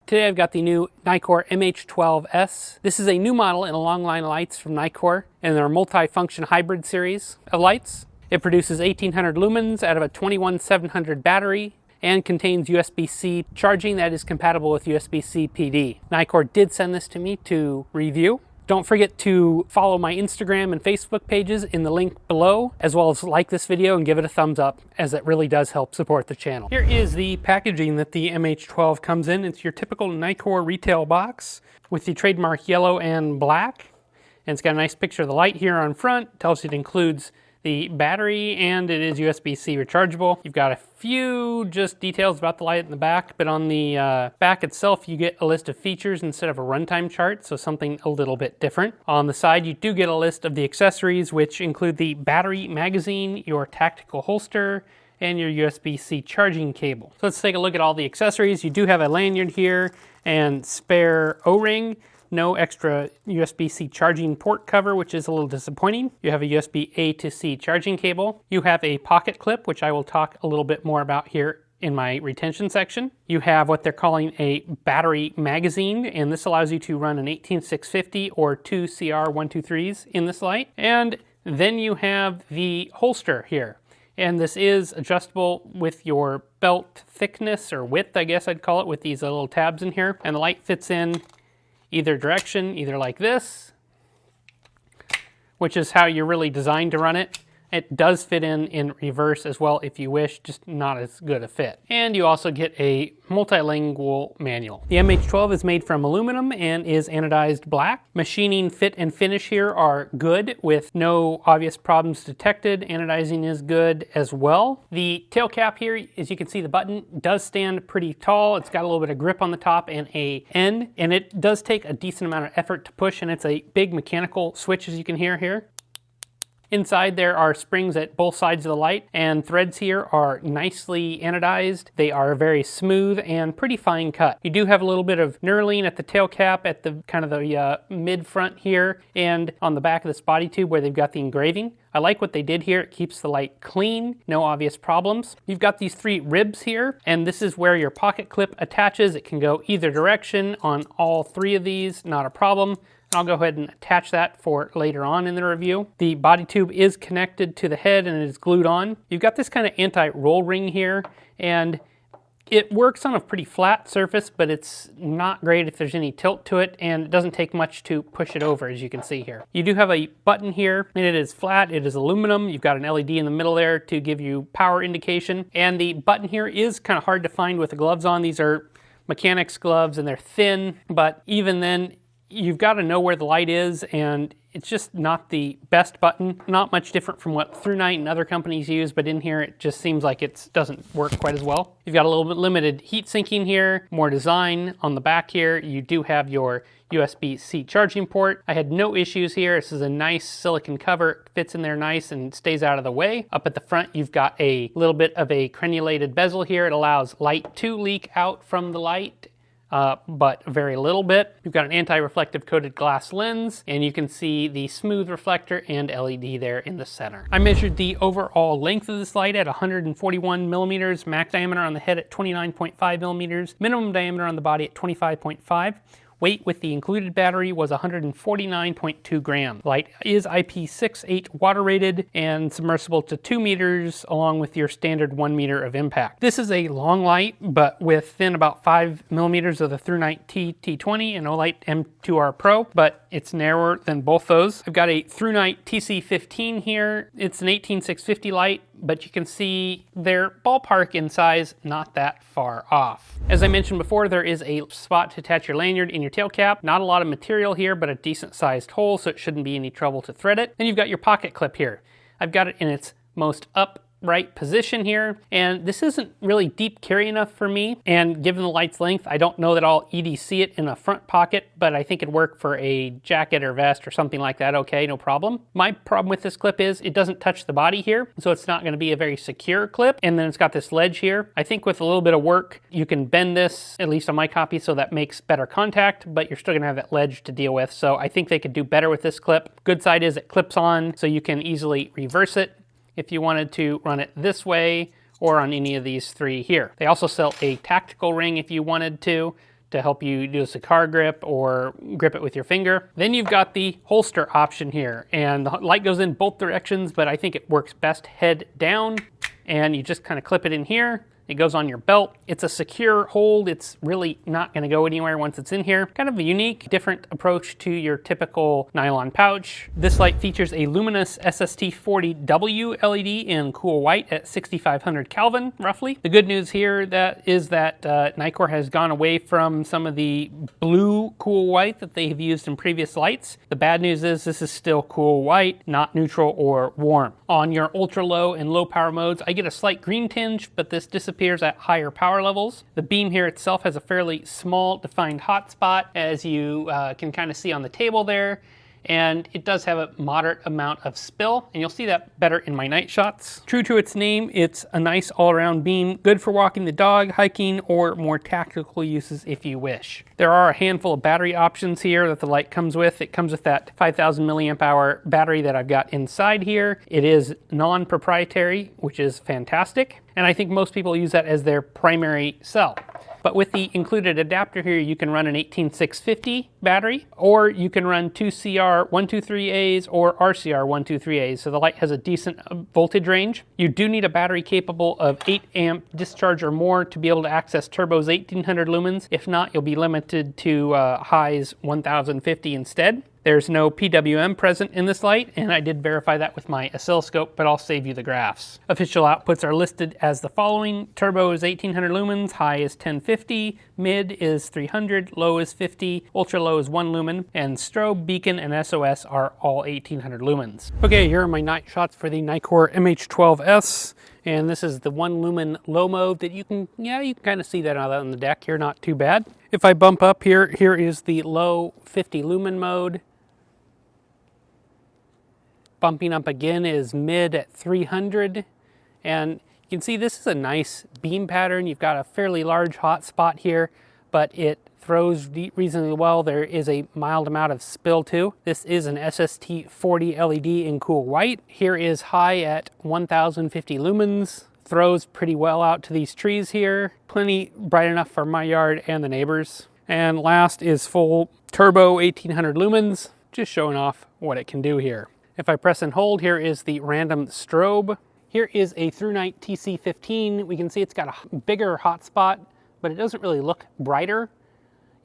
Today I've got the new Nitecore MH12S. This is a new model in a long line of lights from Nitecore and their multi-function hybrid series of lights. It produces 1800 lumens out of a 21700 battery and contains USB-C charging that is compatible with USB-C PD. Nitecore did send this to me to review. Don't forget to follow my Instagram and Facebook pages in the link below, as well as like this video and give it a thumbs up, as it really does help support the channel. Here is the packaging that the MH12 comes in. It's your typical Nitecore retail box with the trademark yellow and black. And it's got a nice picture of the light here on front. Tells you it includes the battery and it is USB-C rechargeable. You've got a few just details about the light in the back, but on the back itself you get a list of features instead of a runtime chart, so something a little bit different. On the side you do get a list of the accessories, which include the battery magazine, your tactical holster, and your USB-C charging cable. So let's take a look at all the accessories. You do have a lanyard here and spare O-ring. No extra USB-C charging port cover, which is a little disappointing. You have a USB A to C charging cable. You have a pocket clip, which I will talk a little bit more about here in my retention section. You have what they're calling a battery magazine, and this allows you to run an 18650 or two CR123s in this light. And then you have the holster here. And this is adjustable with your belt thickness or width, I guess I'd call it, with these little tabs in here. And the light fits in either direction, either like this, which is how you're really designed to run it. It does fit in reverse as well if you wish, just not as good a fit. And you also get a multilingual manual. The MH12 is made from aluminum and is anodized black. Machining, fit, and finish here are good with no obvious problems detected. Anodizing is good as well. The tail cap here, as you can see, the button does stand pretty tall. It's got a little bit of grip on the top and a end, and it does take a decent amount of effort to push, and it's a big mechanical switch, as you can hear here. Inside there are springs at both sides of the light, and threads here are nicely anodized. They are very smooth and pretty fine cut. You do have a little bit of knurling at the tail cap at the kind of the mid front here and on the back of this body tube where they've got the engraving. I like what they did here. It keeps the light clean, no obvious problems. You've got these three ribs here, and this is where your pocket clip attaches. It can go either direction on all three of these, not a problem. I'll go ahead and attach that for later on in the review. The body tube is connected to the head and it is glued on. You've got this kind of anti-roll ring here, and it works on a pretty flat surface, but it's not great if there's any tilt to it, and it doesn't take much to push it over, as you can see here. You do have a button here, and it is flat. It is aluminum. You've got an LED in the middle there to give you power indication, and the button here is kind of hard to find with the gloves on. These are mechanics gloves, and they're thin, but even then, you've got to know where the light is, and it's just not the best button. Not much different from what ThruNite and other companies use, but in here it just seems like it doesn't work quite as well. You've got a little bit limited heat sinking here, more design on the back here. You do have your USB-C charging port. I had no issues here. This is a nice silicone cover. It fits in there nice and stays out of the way. Up at the front, you've got a little bit of a crenulated bezel here. It allows light to leak out from the light, but very little bit. You've got an anti-reflective coated glass lens, and you can see the smooth reflector and LED there in the center. I measured the overall length of this light at 141 millimeters, max diameter on the head at 29.5 millimeters, minimum diameter on the body at 25.5. Weight with the included battery was 149.2 grams. Light is IP68 water rated and submersible to 2 meters along with your standard 1 meter of impact. This is a long light, but within about 5 millimeters of the ThruNite T20 and Olight M2R Pro, but it's narrower than both those. I've got a ThruNite TC15 here. It's an 18650 light, but you can see they're ballpark in size, not that far off. As I mentioned before, there is a spot to attach your lanyard in your tail cap. Not a lot of material here, but a decent sized hole, so it shouldn't be any trouble to thread it. Then you've got your pocket clip here. I've got it in its most upright position here, and this isn't really deep carry enough for me, and given the light's length, I don't know that I'll EDC it in a front pocket, but I think it'd work for a jacket or vest or something like that. Okay, no problem. My problem with this clip is it doesn't touch the body here, so it's not going to be a very secure clip, and then it's got this ledge here. I think with a little bit of work, you can bend this, at least on my copy, so that makes better contact, but you're still going to have that ledge to deal with, so I think they could do better with this clip. Good side is it clips on, so you can easily reverse it if you wanted to run it this way or on any of these three here. They also sell a tactical ring if you wanted to to help you do a cigar grip or grip it with your finger. Then you've got the holster option here, and the light goes in both directions, but I think it works best head down, and you just kind of clip it in here. It goes on your belt. It's a secure hold. It's really not going to go anywhere once it's in here. Kind of a unique, different approach to your typical nylon pouch. This light features a luminous SST40W LED in cool white at 6500 Kelvin, roughly. The good news here is that Nitecore has gone away from some of the blue cool white that they have used in previous lights. The bad news is this is still cool white, not neutral or warm. On your ultra low and low power modes, I get a slight green tinge, but this disappears at higher power levels. The beam here itself has a fairly small defined hotspot, as you can kind of see on the table there, and it does have a moderate amount of spill, and you'll see that better in my night shots. True to its name, it's a nice all-around beam, good for walking the dog, hiking, or more tactical uses if you wish. There are a handful of battery options here that the light comes with. It comes with that 5,000 milliamp hour battery that I've got inside here. It is non-proprietary, which is fantastic, and I think most people use that as their primary cell. But with the included adapter here, you can run an 18650 battery, or you can run two CR123As or RCR 123As, so the light has a decent voltage range. You do need a battery capable of 8 amp discharge or more to be able to access Turbo's 1800 lumens. If not, you'll be limited to High's 1050 instead. There's no PWM present in this light, and I did verify that with my oscilloscope, but I'll save you the graphs. Official outputs are listed as the following. Turbo is 1800 lumens, high is 1050, mid is 300, low is 50, ultra low is 1 lumen, and strobe, beacon, and SOS are all 1800 lumens. Okay, here are my night shots for the Nitecore MH12S. And this is the 1 lumen low mode that you can kind of see that out on the deck here, not too bad. If I bump up here is the low 50 lumen mode. Bumping up again is mid at 300. And you can see this is a nice beam pattern. You've got a fairly large hot spot here, but it throws reasonably well. There is a mild amount of spill too. This is an SST40 LED in cool white. Here is high at 1050 lumens. Throws pretty well out to these trees here. Plenty bright enough for my yard and the neighbors. And last is full turbo 1800 lumens, just showing off what it can do here. If I press and hold, here is the random strobe. Here is a ThruNite TC15. We can see it's got a bigger hotspot, but it doesn't really look brighter.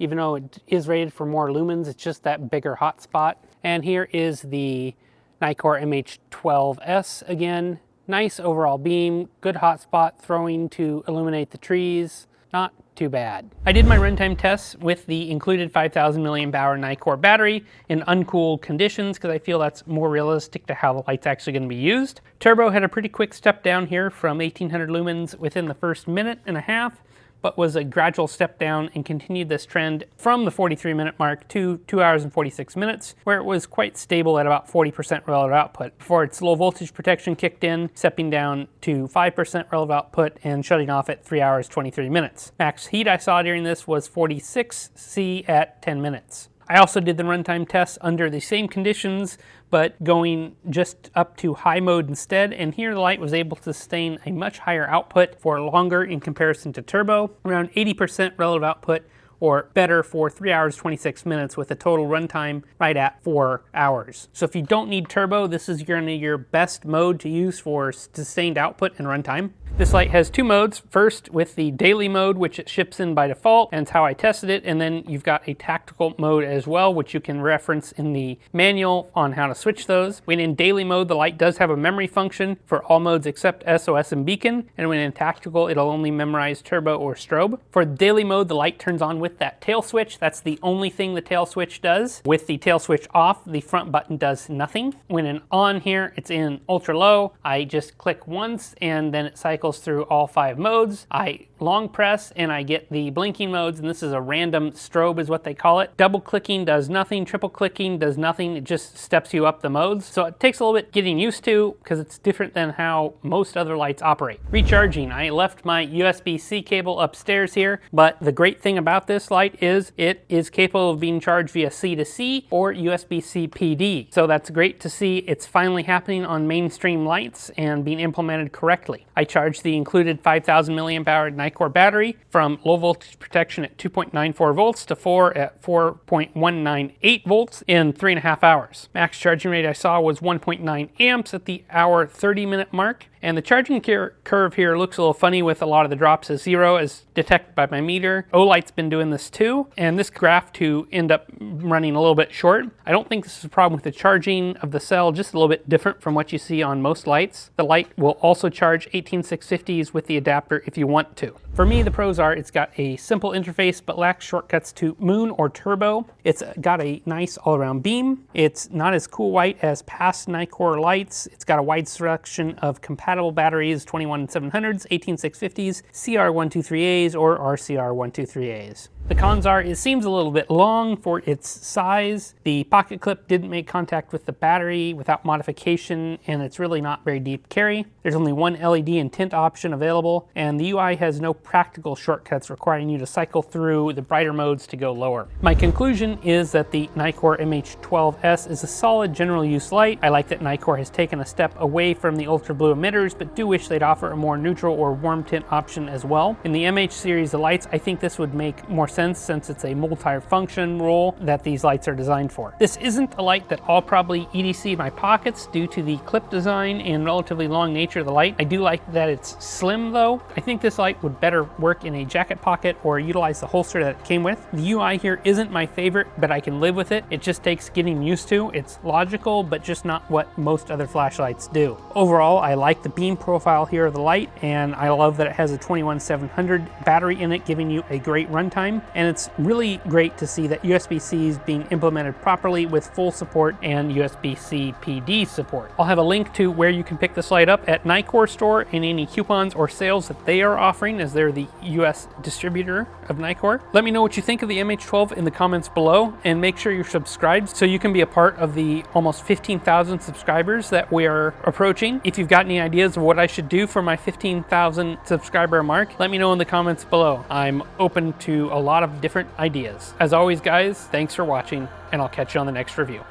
Even though it is rated for more lumens, it's just that bigger hotspot. And here is the Nitecore MH12S again. Nice overall beam, good hotspot throwing to illuminate the trees. Not too bad. I did my runtime tests with the included 5,000 milliamp hour Nitecore battery in uncooled conditions because I feel that's more realistic to how the light's actually going to be used. Turbo had a pretty quick step down here from 1800 lumens within the first minute and a half, but was a gradual step down and continued this trend from the 43-minute mark to 2 hours and 46 minutes, where it was quite stable at about 40% relative output before its low voltage protection kicked in, stepping down to 5% relative output and shutting off at 3 hours 23 minutes. Max heat I saw during this was 46 C at 10 minutes. I also did the runtime tests under the same conditions, but going just up to high mode instead, and here the light was able to sustain a much higher output for longer in comparison to turbo, around 80% relative output, or better for 3 hours 26 minutes with a total runtime right at 4 hours. So if you don't need turbo, this is your best mode to use for sustained output and runtime. This light has two modes. First, with the daily mode, which it ships in by default, and it's how I tested it, and then you've got a tactical mode as well, which you can reference in the manual on how to switch those. When in daily mode, the light does have a memory function for all modes except SOS and beacon, and when in tactical, it'll only memorize turbo or strobe. For daily mode, the light turns on with that tail switch. That's the only thing the tail switch does. With the tail switch off, the front button does nothing. When in on here, it's in ultra low. I just click once, and then it cycles through all 5 modes. I long press and I get the blinking modes, and this is a random strobe is what they call it. Double clicking does nothing, triple clicking does nothing, it just steps you up the modes. So it takes a little bit getting used to because it's different than how most other lights operate. Recharging, I left my USB-C cable upstairs here, but the great thing about this light is it is capable of being charged via C to C or USB-C PD. So that's great to see it's finally happening on mainstream lights and being implemented correctly. I charged the included 5,000 milliamp hour Nitecore Nitecore battery from low voltage protection at 2.94 volts to 4 at 4.198 volts in 3.5 hours. Max charging rate I saw was 1.9 amps at the hour 30-minute mark. And the charging curve here looks a little funny with a lot of the drops as 0 as detected by my meter. Olight's been doing this too, and this graph to end up running a little bit short. I don't think this is a problem with the charging of the cell, just a little bit different from what you see on most lights. The light will also charge 18650s with the adapter if you want to. For me, the pros are it's got a simple interface but lacks shortcuts to Moon or Turbo. It's got a nice all-around beam. It's not as cool white as past Nitecore lights. It's got a wide selection of compatible batteries, 21700s, 18650s, CR123As, or RCR123As. The cons are it seems a little bit long for its size. The pocket clip didn't make contact with the battery without modification, and it's really not very deep carry. There's only one LED and tint option available, and the UI has no practical shortcuts requiring you to cycle through the brighter modes to go lower. My conclusion is that the Nitecore MH12S is a solid general use light. I like that Nitecore has taken a step away from the ultra blue emitters, but do wish they'd offer a more neutral or warm tint option as well. In the MH series of lights, I think this would make more sense since it's a multi-function role that these lights are designed for. This isn't a light that I'll probably EDC my pockets due to the clip design and relatively long nature of the light. I do like that it's slim though. I think this light would better work in a jacket pocket or utilize the holster that it came with. The UI here isn't my favorite, but I can live with it. It just takes getting used to. It's logical, but just not what most other flashlights do. Overall, I like the beam profile here of the light, and I love that it has a 21700 battery in it, giving you a great runtime. And it's really great to see that USB-C is being implemented properly with full support and USB-C PD support. I'll have a link to where you can pick this light up at Nitecore store and any coupons or sales that they are offering, as they're the US distributor of Nitecore. Let me know what you think of the MH12 in the comments below, and make sure you're subscribed so you can be a part of the almost 15,000 subscribers that we are approaching. If you've got any ideas of what I should do for my 15,000 subscriber mark, let me know in the comments below. I'm open to a lot of different ideas. As always, guys, thanks for watching, and I'll catch you on the next review.